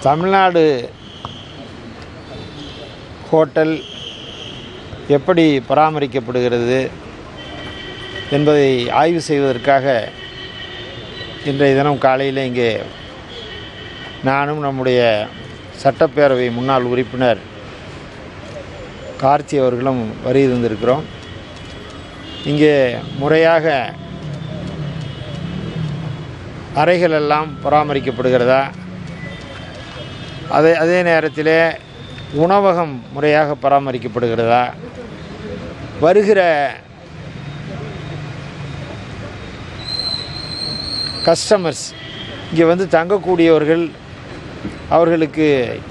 Tamil Nadu hotel எப்படி பராமரிக்கப்படுகிறது என்பதை ஆய்வு செய்வதற்காக இன்றைய தினம் காலையில் இங்கே நானும் நம்முடைய சட்டப்பேரவை முன்னாள் உறுப்பினர் கார்த்தி அவர்களும் வருகை தந்திருக்கிறோம். இங்கே முறையாக அறைகள் எல்லாம் பராமரிக்கப்படுகிறதா, அதே நேரத்தில் உணவகம் முறையாக பராமரிக்கப்படுகிறதா, வருகிற கஸ்டமர்ஸ் இங்கே வந்து தங்கக்கூடியவர்கள் அவர்களுக்கு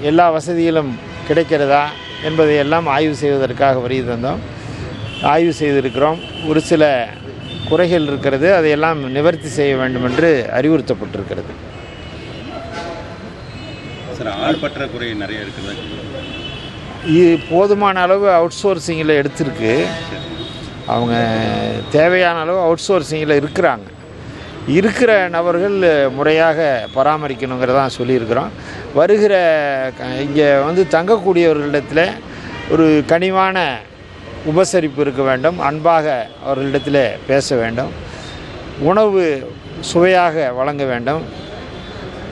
எல்லா வசதிகளும் கிடைக்கிறதா என்பதையெல்லாம் ஆய்வு செய்வதற்காக வருகை தந்தோம். ஆய்வு செய்திருக்கிறோம். ஒரு சில குறைகள் இருக்கிறது, அதையெல்லாம் நிவர்த்தி செய்ய வேண்டும் என்று அறிவுறுத்தப்பட்டிருக்கிறது. ஆள் பற்றாக்குறை நிறைய இருக்குது. இது போதுமான அளவு அவுட் சோர்சிங்கில் எடுத்திருக்கு. அவங்க தேவையான அளவு அவுட் சோர்சிங்கில் இருக்கிற நபர்கள் முறையாக பராமரிக்கணுங்கிறதான் சொல்லியிருக்கிறோம். வருகிற இங்கே வந்து தங்கக்கூடியவர்களிடத்தில் ஒரு கனிவான உபசரிப்பு இருக்க வேண்டும், அன்பாக அவர்களிடத்தில் பேச வேண்டும், உணவு சுவையாக வழங்க வேண்டும்,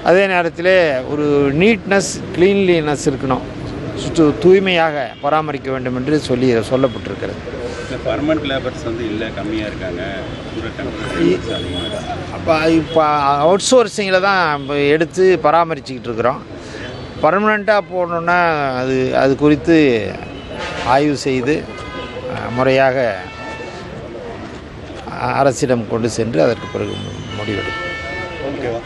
அதே நேரத்தில் ஒரு நீட்னஸ் க்ளீன்லினஸ் இருக்கணும், தூய்மையாக பராமரிக்க வேண்டும் என்று சொல்லப்பட்டிருக்கிறது. பர்மனெண்ட் லேபர்ஸ் வந்து இல்லை, கம்மியாக இருக்காங்க. இப்போ அவுட் சோர்சிங்கில் தான் எடுத்து பராமரிச்சுக்கிட்டு இருக்கிறோம். பர்மனெண்ட்டாக போடணுன்னா அது குறித்து ஆய்வு செய்து முறையாக அரசிடம் கொண்டு சென்று அதற்கு பிறகு முடிவெடுக்கும். ஓகேவா?